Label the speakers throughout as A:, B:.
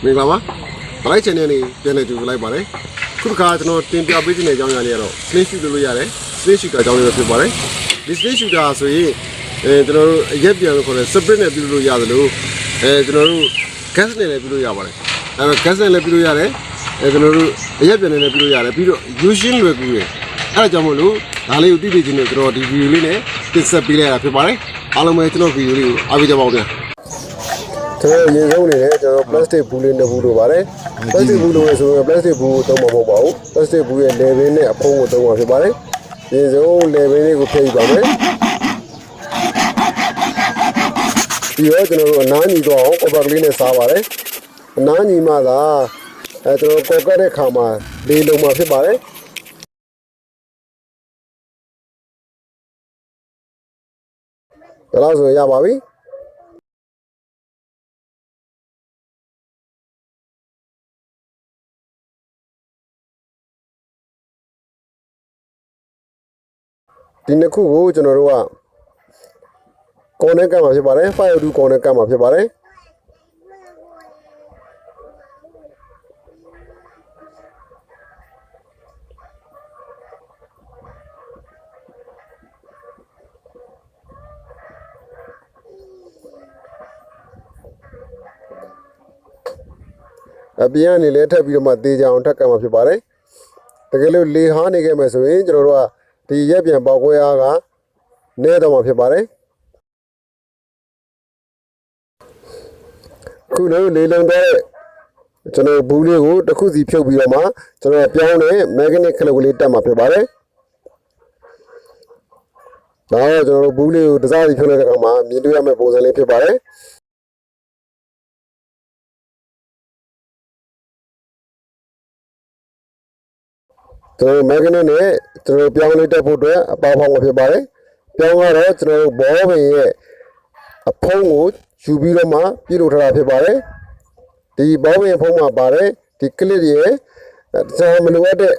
A: မင်္ဂလာပါလိုက်ချင်တဲ့နေ့ပြန်နေကြည့်လိုက်ပါတယ်ခုတစ်ခါကျွန်တော်တင်ပြပေးခြင်းတဲ့အကြောင်းအရာလေးကတော့ slingshooter လို့ရတယ် slingshooter အကြောင်းလေးပဲဖြစ်ပါတယ်ဒီ slingshooter ဆိုရင်ကျွန်တော်တို့ရက်ပြန်လို့ခေါ်တဲ့ split နဲ့ပြုလို့ရတယ်လို့ကျွန်တော်တို့ gas နဲ့လည်းပြုလို့ရပါတယ်အဲတော့ gas နဲ့လည်းပြုလို့ရတယ်ကျွန်တော်တို့ရက်ပြန်နဲ့လည်းပြုလို့ရတယ်ပြီးတော့ using လွယ်ကူတယ်အဲဒါကြောင့်မို့လို့ဒါလေးကိုသိသိချင်းနဲ့ကျွန်တော်ဒီ video လေးနဲ့တင်ဆက်ပေးလိုက်ရတာဖြစ်ပါတယ်အားလုံးပဲကျွန်တော် video လေးကိုအားပေးကြပါဦးဗျာကျွန်တော်ရင်ဆုံးနေတယ်ကျွန်တော် plastic ဘူးလေးနှစ်ဘူးလိုပါတယ် plastic ဘူးလိုရဆိုရင် plastic ဘူးကိုသုံးမှာမဟုတ်ပါဘူး plastic ဘူးရဲ့ level နဲ့အဖုံးကိုသုံးမှာဖြစ်ပါတယ်ရင်ဆုံး level လေးကိုဖျက်ယူပါမယ်ပြီးတော့ကျွန်တော်တို့အနားညီတော့အောင် cover လေးနဲ့စားပါတယ်အနားညီမှသာကျွန်တော်ကောက်ကတ်တဲ့ခါမှာလေးလုံးမှာဖြစ်ပါတယ်ဒါလို့ဆိုရပါပြီဒီနှစ်ခုကိုကျွန်တော်တို့ကconnect ကမှာဖြစ်ပါတယ် file to connect ကမှာဖြစ်ပါတယ်အပြင်ကနေလည်းထပ်ပြီးတော့မှတေးကြအောင်ထပ်ကမှာဖြစ်ပါတယ်တကယ်လို့လေဟားနေခဲ့မယ်ဆိုရင်ကျွန်တော်တို့ကဒီရက်ပြန်ပေါက်ခွဲအားကနည်းတော့မှာဖြစ်ပါတယ်ခုလည်းလေလုံးတဲ့ကျွန်တော်ဘူးလေးကိုတစ်ခုစီဖြုတ်ပြီးတော့မှကျွန်တော်ပြောင်းတဲ့ magnet ခလုတ်ကလေးတက်မှာဖြစ်ပါတယ်ဒါတော့ကျွန်တော်ဘူးလေးကိုတစားစီဖြုတ်လိုက်တဲ့အခါမှာမြင်တွေ့ရမယ့်ပုံစံလေးဖြစ်ပါတယ်ကျွန်တော် magnet နဲ့ကျွန်တော်ပြောင်းလေးတက်ဖို့အတွက်အပေါင်းဖောင်းမှာဖြစ်ပါတယ်ပြောင်းကတော့ကျွန်တော်ဘောပင်ရဲ့အဖုံးကိုယူပြီးတော့မှပြုလုပ်ထားတာဖြစ်ပါတယ်ဒီဘောပင်ဖုံးမှာပါတယ်ဒီ clip ရဲ့တခြားမလိုအပ်တဲ့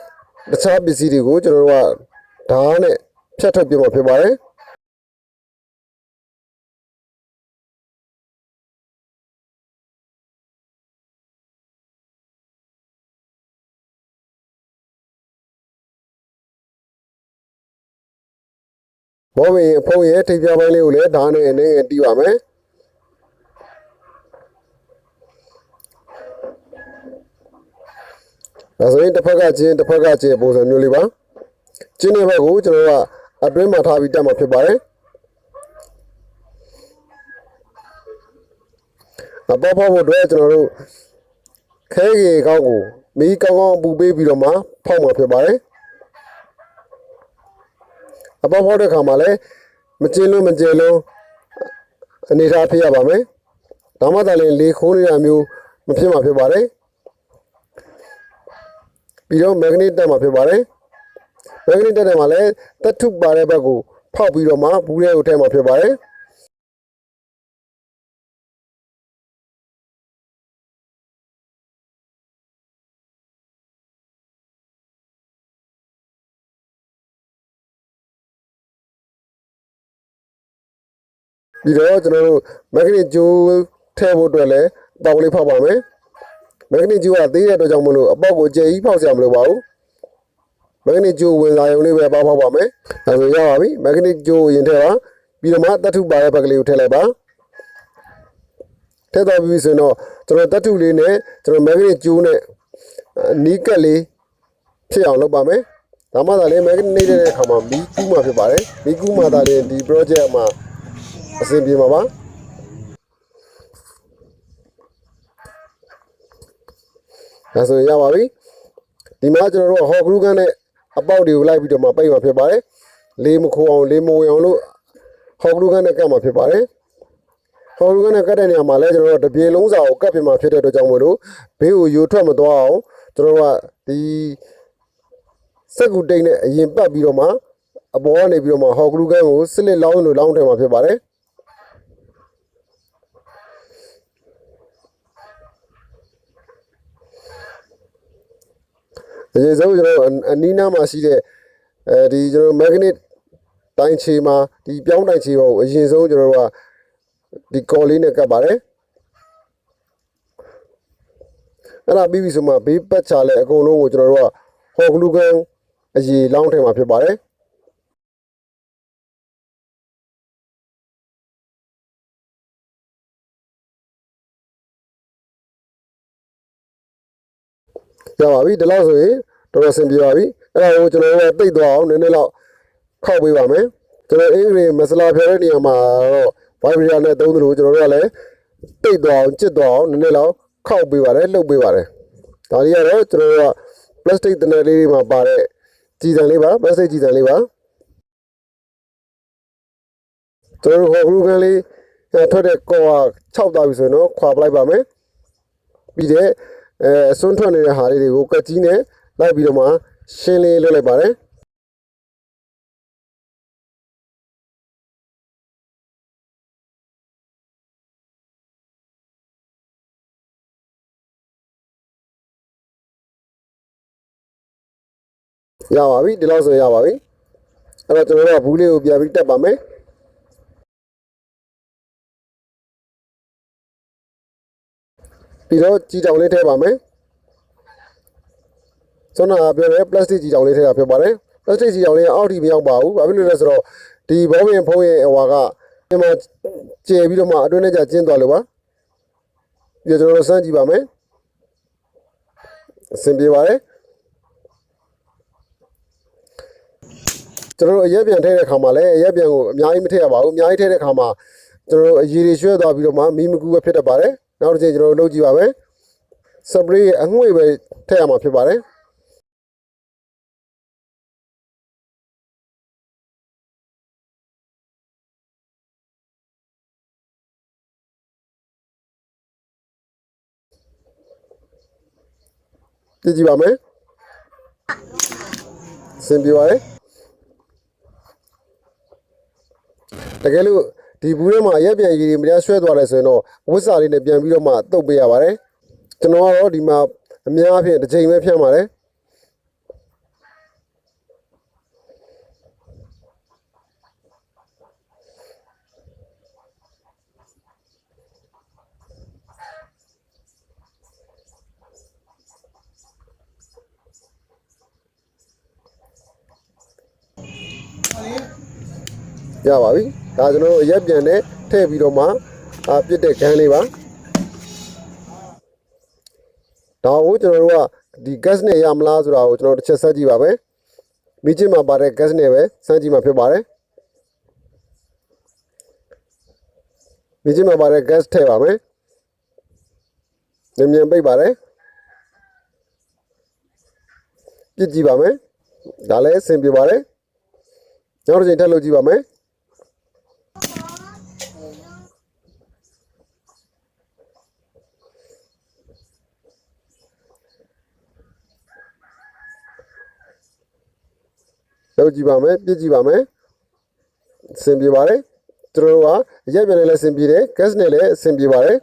A: တခြားပစ္စည်းတွေကိုကျွန်တော်တို့ကဓာတ်နဲ့ဖြတ်ထုတ်ပြမှာဖြစ်ပါတယ်ဘောပင်အဖုံးရဲ့ထိပ်ပြပိုင်းလေးကိုလည်းဓာတ်နဲ့အနေနဲ့တီးပါမယ်ဒါဆိုရင်တစ်ဖက်ကချင်းတစ်ဖက်ကချင်းပုံစံမျိုးလေးပါချင်းတဲ့ဘက်ကိုကျွန်တော်ကအတွင်းမှာထားပြီးတက်မှာဖြစ်ပါတယ်အပေါ်ဖို့အတွက်ကျွန်တော်တို့ခဲကြီးကောက်ကိုမီးကောင်းကောင်းပူပေးပြီးတော့မှဖောက်မှာဖြစ်ပါတယ်အပေါ်ဖို့တဲ့ခါမှာလည်းမကျင်းလို့မကျင်းလို့အနေထားဖြစ်ရပါမယ်ဒါမှသာလေခိုးနေရမျိုးမဖြစ်မှာဖြစ်ပါတယ်ပြီးတော့ magnet တက်မှာဖြစ်ပါတယ် magnet တက်တယ်မှာလည်းတထုပါတဲ့ဘက်ကိုဖောက်ပြီးတော့မှဘူးထဲကိုထည့်မှာဖြစ်ပါတယ်ပြီးတော့ကျွန်တော်တို့ magnet ကြိုးထည့်ဖို့အတွက်လည်းပေါက်လေးဖောက်ပါမယ် magnet ကြိုးကသေးတဲ့အတွက်ကြောင့်မလို့အပေါက်ကိုကြဲကြီးဖောက်စရာမလိုပါဘူး magnet ကြိုးဝင်လာရုံလေးပဲပေါက်ပါမယ်ဒါဆိုရပါပြီ magnet ကြိုးရင်ထည့်ပါပြီးတော့မှတထုပါတဲ့ဘက်ကလေးကိုထည့်လိုက်ပါထည့်တော့ပြီးဆိုတော့ကျွန်တော်တထုလေးနဲ့ကျွန်တော် magnet ကြိုးနဲ့နီးကပ်လေးဖြစ်အောင်လုပ်ပါမယ်ဒါမှသာလေ magnet နေတဲ့အခါမှာမီးကူးမှဖြစ်ပါတယ်မီးကူးမှသာလေဒီ project မှာအဆင်ပြေမှာပါဒါဆိုရပါပြီဒီမှာကျွန်တော်တို့ဟော့ဂရုကန်နဲ့အပေါက်တွေကိုလိုက်ပြီးတော့မှပိတ်မှာဖြစ်ပါတယ်လေးမခိုးအောင်လေးမဝင်အောင်လို့ဟော့ဂရုကန်နဲ့ကတ်မှာဖြစ်ပါတယ်ဟော့ဂရုကန်နဲ့ကတ်တဲ့နေရာမှာလည်းကျွန်တော်တို့တပြေလုံးစာကိုကတ်ပြင်မှာဖြစ်တဲ့အတွက်ကြောင့်မို့လို့ဘေးကိုယိုထွက်မသွားအောင်ကျွန်တော်တို့ကဒီစက်ကူတိတ်နဲ့အရင်ပတ်ပြီးတော့မှအပေါ်ကနေပြီးတော့မှဟော့ဂရုကန်ကိုစလစ်လောင်းလို့လောင်းထည့်မှာဖြစ်ပါတယ်အရင်ဆုံးကျွန်တော်အနီးနားမှာရှိတဲ့ဒီကျွန်တော် magnet တိုင်းချေမှာဒီပြောင်းတိုင်းချေကိုအရင်ဆုံးကျွန်တော်တို့ကဒီကော်လေးနဲ့ကပ်ပါတယ် အဲ့ဒါပြီးပြီဆိုမှဘေးပတ်ချလဲအကုန်လုံးကိုကျွန်တော်တို့ကဟော်ဂလူကန်အရေလောင်းထည့်မှာဖြစ်ပါတယ်ရပါပြီဒီလောက်ဆိုရင်တော်တော်ဆင်ပြေပါပြီအဲ့ဒါကိုကျွန်တော်တို့တိတ်သွားအောင်နည်းနည်းတော့ခောက်ပေးပါမယ်ကျွန်တော်အင်္ဂလိပ်မဆလာဖျော်တဲ့နေရာမှာတော့ဗိုင်ဘရီယာနဲ့သုံးသလိုကျွန်တော်တို့ကလည်းတိတ်သွားအောင်ကျစ်သွားအောင်နည်းနည်းတော့ခောက်ပေးပါတယ်လှုပ်ပေးပါတယ်ဒါလေးကတော့ကျွန်တော်တို့က plastic တနက်လေးတွေမှာပါတဲ့ကြည်စံလေးပါ plastic ကြည်စံလေးပါကျွန်တော်တို့ဟော်ဂလူကန်လေးထွက်တဲ့ကော6သွားပြီဆိုရင်တော့ခွာပလိုက်ပါမယ်ပြီးတဲ့အစွန်းထွက်နေတဲ့ဟာလေးတွေကိုကတ်ကြီးနဲ့လိုက်ပြီးတော့မှရှင်းလေးလုပ်လိုက်ပါတယ်ရပါပြီဒီလောက်ဆိုရပါပြီအဲ့တော့ကျွန်တော်တို့ကဘူးလေးကိုပြန်ပြီးတက်ပါမယ်ပြီးတော့ကြည်တောင်လေးထည့်ပါမယ်ဆွမ်းနာပြောရဲ plastic ကြည်တောင်လေးထည့်တာဖြစ်ပါတယ် plastic ကြည်တောင်လေးအောက်ထိမရောက်ပါဘူးဘာဖြစ်လို့လဲဆိုတော့ဒီဘောပင်ဖုံးရဲ့ဟွာကဒီမှာကျယ်ပြီးတော့မှအတွင်းထဲကျကျင်းသွားလို့ပါပြီးတော့ကျွန်တော်တို့စမ်းကြည့်ပါမယ်အဆင်ပြေပါတယ်ကျွန်တော်တို့အရက်ပြန်ထည့်တဲ့ခါမှာလည်းအရက်ပြန်ကိုအများကြီးမထည့်ရပါဘူးအများကြီးထည့်တဲ့ခါမှာကျွန်တော်တို့အရည်တွေရွှဲသွားပြီးတော့မှမီးမကူပဲဖြစ်တတ်ပါတယ်နောက်တစ်ချိန်ကျွန်တော်တို့လုပ်ကြည့်ပါမယ်စပရေးအငွေ့ပဲထည့်ရမှာဖြစ်ပါတယ်ကြည့်ကြည့်ပါမယ်ဆင်ပြေပါတယ်တကယ်လို့ဒီဘူးထဲမှာရက်ပြန်ရည်တွေမရဆွဲသွားတယ်ဆိုရင်တော့ဝတ်စာလေးနဲ့ပြန်ပြီးတော့မှတုပ်ပေးရပါတယ်ကျွန်တော်ကတော့ဒီမှာအများအားဖြင့်တစ်ချိန်ပဲဖြန့်ပါတယ်ရပါပြီဒါကျွန်တော်တို့ရက်ပြန်နဲ့ထည့်ပြီးတော့မှပြစ်တဲ့ခန်းလေးပါဒါကိုကျွန်တော်တို့ကဒီ gas နဲ့ရမလားဆိုတာကိုကျွန်တော်တစ်ချက်ဆက်ကြည့်ပါမယ်မိချင်းမှာပါတဲ့ gas နဲ့ပဲစမ်းကြည့်မှာဖြစ်ပါတယ်မိချင်းမှာပါတဲ့ gas ထည့်ပါမယ်မြန်ပိတ်ပါတယ်ပြစ်ကြည့်ပါမယ်ဒါလည်းအဆင်ပြေပါတယ်နောက်တစ်ချိန်ထပ်လုပ်ကြည့်ပါမယ်လုပ်ကြည့်ပါမယ်ပြစ်ကြည့်ပါမယ်အဆင်ပြေပါတယ်ကျွန်တော်တို့ကရက်ပြန်နဲ့လည်းအဆင်ပြေတယ် gas နဲ့လည်းအဆင်ပြေပါတယ်